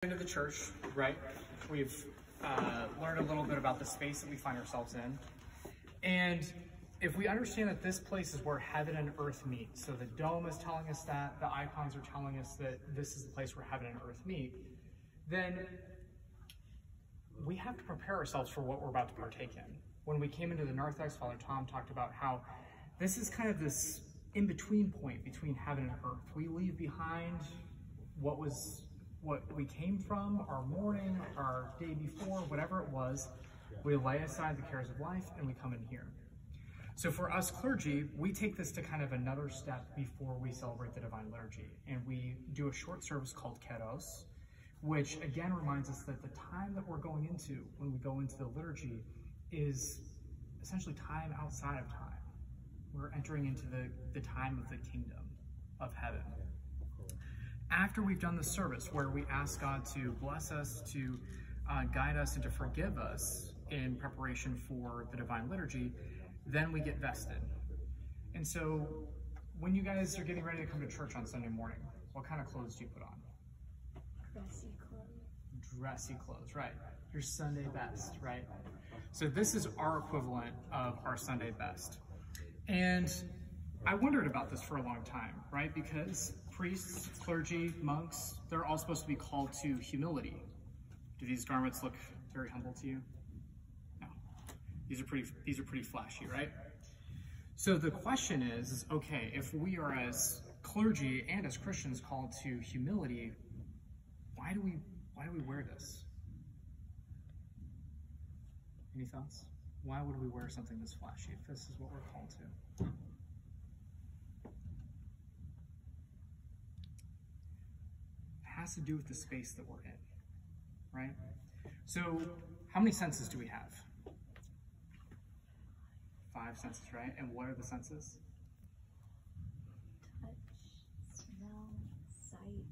Into the church, right? We've learned a little bit about the space that we find ourselves in. And if we understand that this place is where heaven and earth meet, so the dome is telling us that, the icons are telling us that this is the place where heaven and earth meet, then we have to prepare ourselves for what we're about to partake in. When we came into the narthex, Father Tom talked about how this is kind of this in-between point between heaven and earth. We leave behind what we came from, our morning, our day before, whatever it was. We lay aside the cares of life and we come in here. So for us clergy, we take this to kind of another step before we celebrate the Divine Liturgy. And we do a short service called Keros, which again reminds us that the time that we're going into when we go into the liturgy is essentially time outside of time. We're entering into the time of the kingdom of heaven. After we've done the service where we ask God to bless us, to guide us, and to forgive us in preparation for the Divine Liturgy, then we get vested. And so when you guys are getting ready to come to church on Sunday morning, what kind of clothes do you put on? Dressy clothes. Dressy clothes, right. Your Sunday best, right? So this is our equivalent of our Sunday best. And I wondered about this for a long time, right? Because priests, clergy, monks, they're all supposed to be called to humility. Do these garments look very humble to you? No. These are pretty flashy, right? So the question is, okay, if we are as clergy and as Christians called to humility, why do we wear this? Any thoughts? Why would we wear something this flashy if this is what we're called to? Has to do with the space that we're in, right? So how many senses do we have? 5 senses, right? And what are the senses? Touch, smell, sight,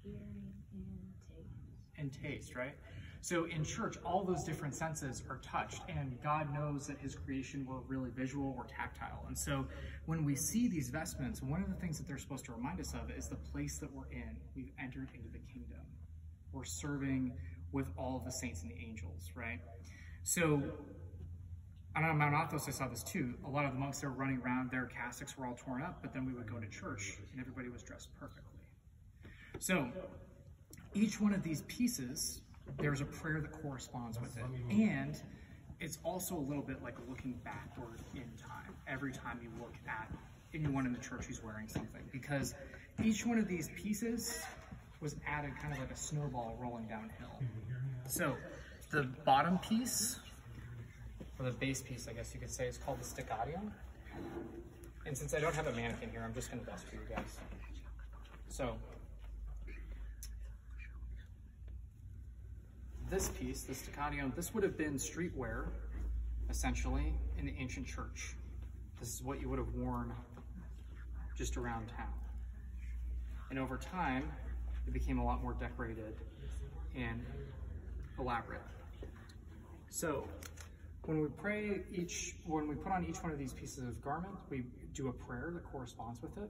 hearing, and taste. And taste, right? So in church, all those different senses are touched, and God knows that his creation were really visual or tactile. And so when we see these vestments, one of the things that they're supposed to remind us of is the place that we're in. We've entered into the kingdom. We're serving with all of the saints and the angels, right? So on Mount Athos, I saw this too. A lot of the monks that were running around, their cassocks were all torn up, but then we would go to church and everybody was dressed perfectly. So each one of these pieces, there's a prayer that corresponds with it. And it's also a little bit like looking backward in time. Every time you look at anyone in the church who's wearing something, because each one of these pieces was added kind of like a snowball rolling downhill. So the bottom piece, or the base piece, I guess you could say, is called the Sticharion. And since I don't have a mannequin here, I'm just gonna best for you guys. So this piece, the Sticharion, this would have been streetwear, essentially, in the ancient church. This is what you would have worn just around town. And over time, it became a lot more decorated and elaborate. So when we put on each one of these pieces of garment, we do a prayer that corresponds with it.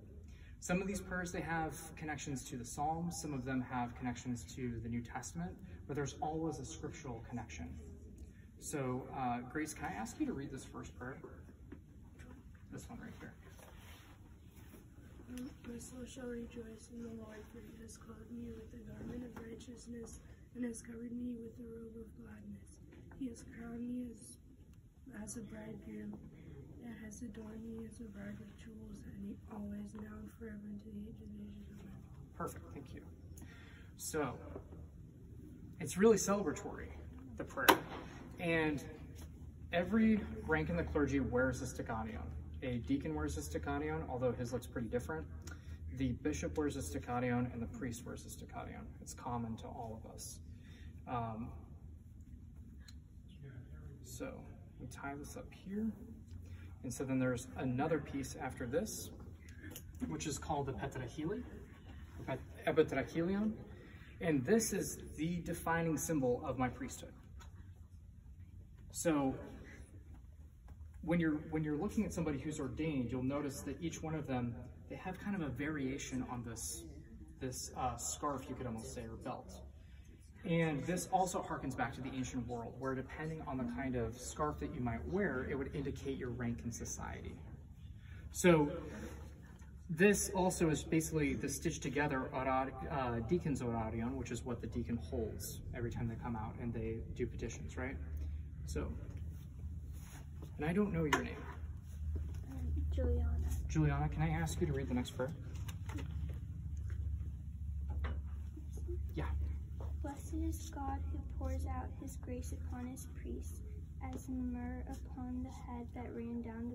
Some of these prayers, they have connections to the Psalms. Some of them have connections to the New Testament, but there's always a scriptural connection. So, Grace, can I ask you to read this first prayer? This one right here. My soul shall rejoice in the Lord, for he has clothed me with the garment of righteousness and has covered me with the robe of gladness. He has crowned me as a bridegroom and has adorned me as a bride with jewels, and he always, now and forever, into the age of ages. Amen. Perfect, thank you. So, it's really celebratory, the prayer. And every rank in the clergy wears a Sticharion. A deacon wears a Sticharion, although his looks pretty different. The bishop wears a Sticharion, and the priest wears a Sticharion. It's common to all of us. So, we tie this up here. And so then there's another piece after this, which is called the Epitrachilion. And this is the defining symbol of my priesthood. So when you're looking at somebody who's ordained, you'll notice that each one of them, they have kind of a variation on this scarf, you could almost say, or belt. And this also harkens back to the ancient world, where depending on the kind of scarf that you might wear, it would indicate your rank in society. So this also is basically the stitched together deacon's orarion, which is what the deacon holds every time they come out and they do petitions, right? So, and I don't know your name. Juliana. Juliana, can I ask you to read the next prayer? Yeah. Blessed is God who pours out his grace upon his priests, as myrrh upon the head that ran down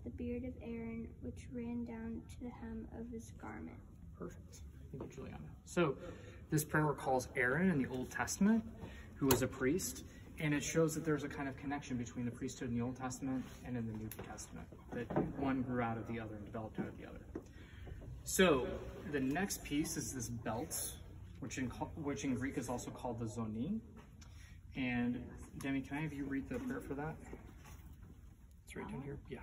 the beard of Aaron, which ran down to the hem of his garment. Perfect. Thank you, Juliana. So this prayer recalls Aaron in the Old Testament, who was a priest, and it shows that there's a kind of connection between the priesthood in the Old Testament and in the New Testament, that one grew out of the other and developed out of the other. So the next piece is this belt, which in Greek is also called the zoni. And Demi, can I have you read the prayer for that? It's right down here. Yeah.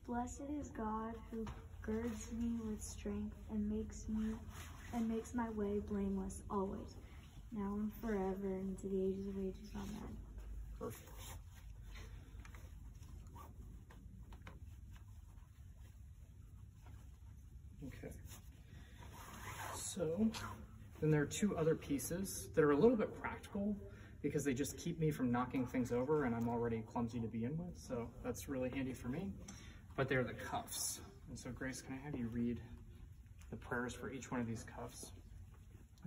Blessed is God who girds me with strength and makes my way blameless always, now and forever, and to the ages of ages. Amen. Perfect. Okay. So then there are two other pieces that are a little bit practical because they just keep me from knocking things over, and I'm already clumsy to begin with, so that's really handy for me. But they're the cuffs. And so Grace, can I have you read the prayers for each one of these cuffs?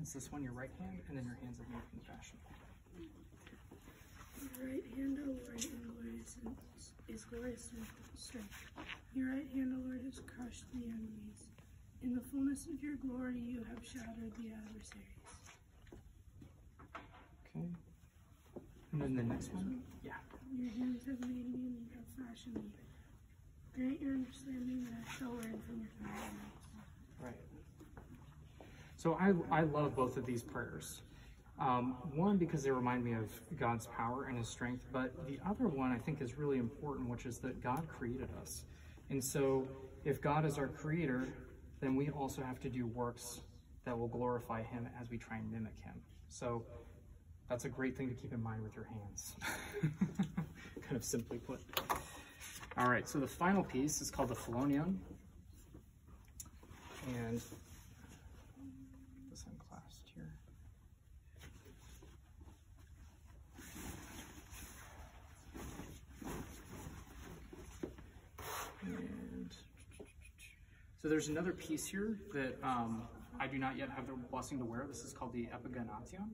It's this one, your right hand, and then your hands of American fashion. Your right hand, O Lord, is glorious in strength. Your right hand, O Lord, has crushed the enemies. In the fullness of your glory, you have shattered the adversaries. Okay. And then the next one? Yeah. Your hands have made me, and you have fashioned me. Grant your understanding that I shall learn from your commandments. Right. So I love both of these prayers. One, because they remind me of God's power and his strength, but the other one I think is really important, which is that God created us. And so if God is our creator, then we also have to do works that will glorify him as we try and mimic him. So that's a great thing to keep in mind with your hands, kind of simply put. All right, so the final piece is called the phelonion. And this unclasped here. And so there's another piece here that I do not yet have the blessing to wear. This is called the epigonation.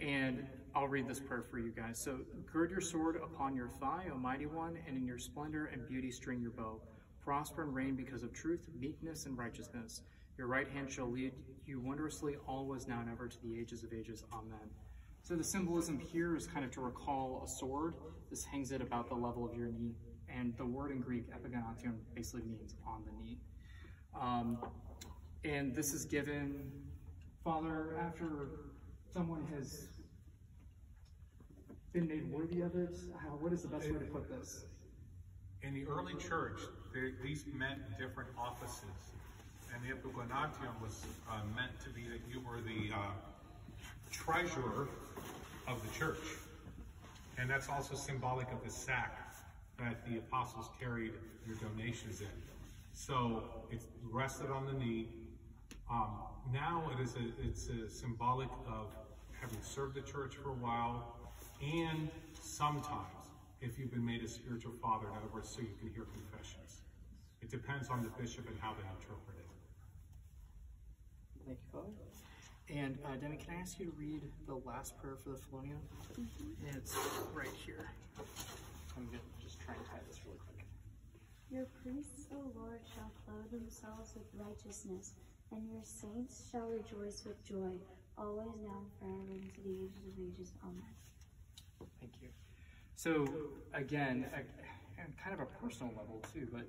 And I'll read this prayer for you guys. So, gird your sword upon your thigh, O mighty one, and in your splendor and beauty string your bow. Prosper and reign because of truth, meekness, and righteousness. Your right hand shall lead you wondrously always, now and ever, to the ages of ages. Amen. So the symbolism here is kind of to recall a sword. This hangs it about the level of your knee. And the word in Greek, epigonation, basically means on the knee. And this is given, Father, after someone has been made worthy of it. What is the best way to put this? In the early church, these meant different offices. And the epigonation was meant to be that you were the treasurer of the church. And that's also symbolic of the sack that the apostles carried your donations in. So it's rested on the knee. Now it's a symbolic of having served the church for a while, and sometimes if you've been made a spiritual father, in other words, so you can hear confessions. It depends on the bishop and how they interpret it. Thank you, Father. And Demi, can I ask you to read the last prayer for the phelonion? Mm-hmm. It's right here. I'm going to just try and tie this really quick. Your priests, O Lord, shall clothe themselves with righteousness, and your saints shall rejoice with joy, always, now, and forever, and to the ages of ages. Amen. Thank you. So, again, kind of a personal level too, but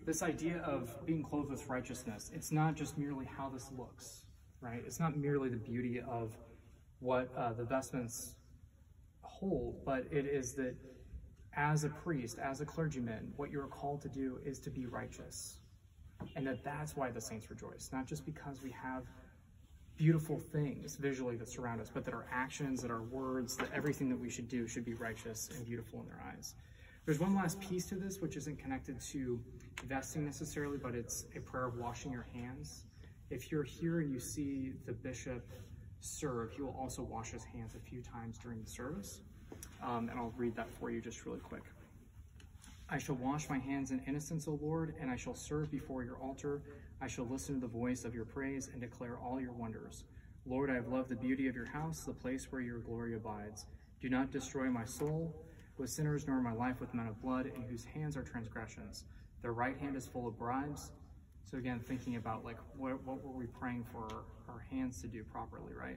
this idea of being clothed with righteousness, it's not just merely how this looks, right? It's not merely the beauty of what the vestments hold, but it is that as a priest, as a clergyman, what you're called to do is to be righteous. And that's why the saints rejoice, not just because we have beautiful things visually that surround us, but that our actions, that our words, that everything that we should do should be righteous and beautiful in their eyes. There's one last piece to this, which isn't connected to vesting necessarily, but it's a prayer of washing your hands. If you're here and you see the bishop serve, he will also wash his hands a few times during the service. And I'll read that for you just really quick. I shall wash my hands in innocence, O Lord, and I shall serve before your altar. I shall listen to the voice of your praise and declare all your wonders. Lord, I have loved the beauty of your house, the place where your glory abides. Do not destroy my soul with sinners, nor my life with men of blood, in whose hands are transgressions. Their right hand is full of bribes. So again, thinking about like what were we praying for our hands to do properly, right?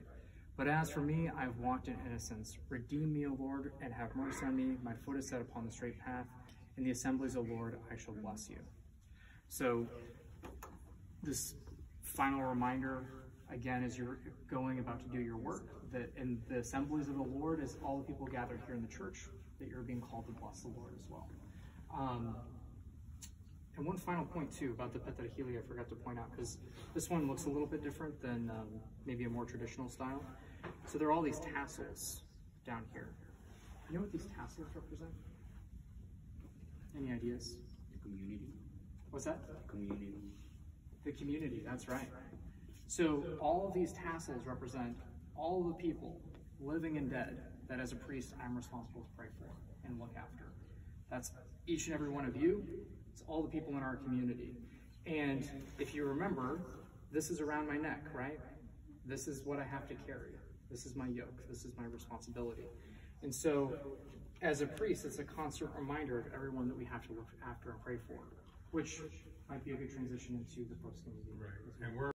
But as for me, I have walked in innocence. Redeem me, O Lord, and have mercy on me. My foot is set upon the straight path. In the assemblies, O Lord, I shall bless you. So this final reminder, again, as you're going about to do your work, that in the assemblies of the Lord, as all the people gathered here in the church, that you're being called to bless the Lord as well. And one final point too about the Petrachili I forgot to point out, because this one looks a little bit different than maybe a more traditional style. So there are all these tassels down here. You know what these tassels represent? Any ideas? The community. What's that? Community. The community, that's right. So all of these tassels represent all of the people, living and dead, that as a priest I'm responsible to pray for and look after. That's each and every one of you. It's all the people in our community. And if you remember, this is around my neck, right? This is what I have to carry. This is my yoke. This is my responsibility. And so as a priest, it's a constant reminder of everyone that we have to look after and pray for, which might be a good transition into the post-community. Right. And we're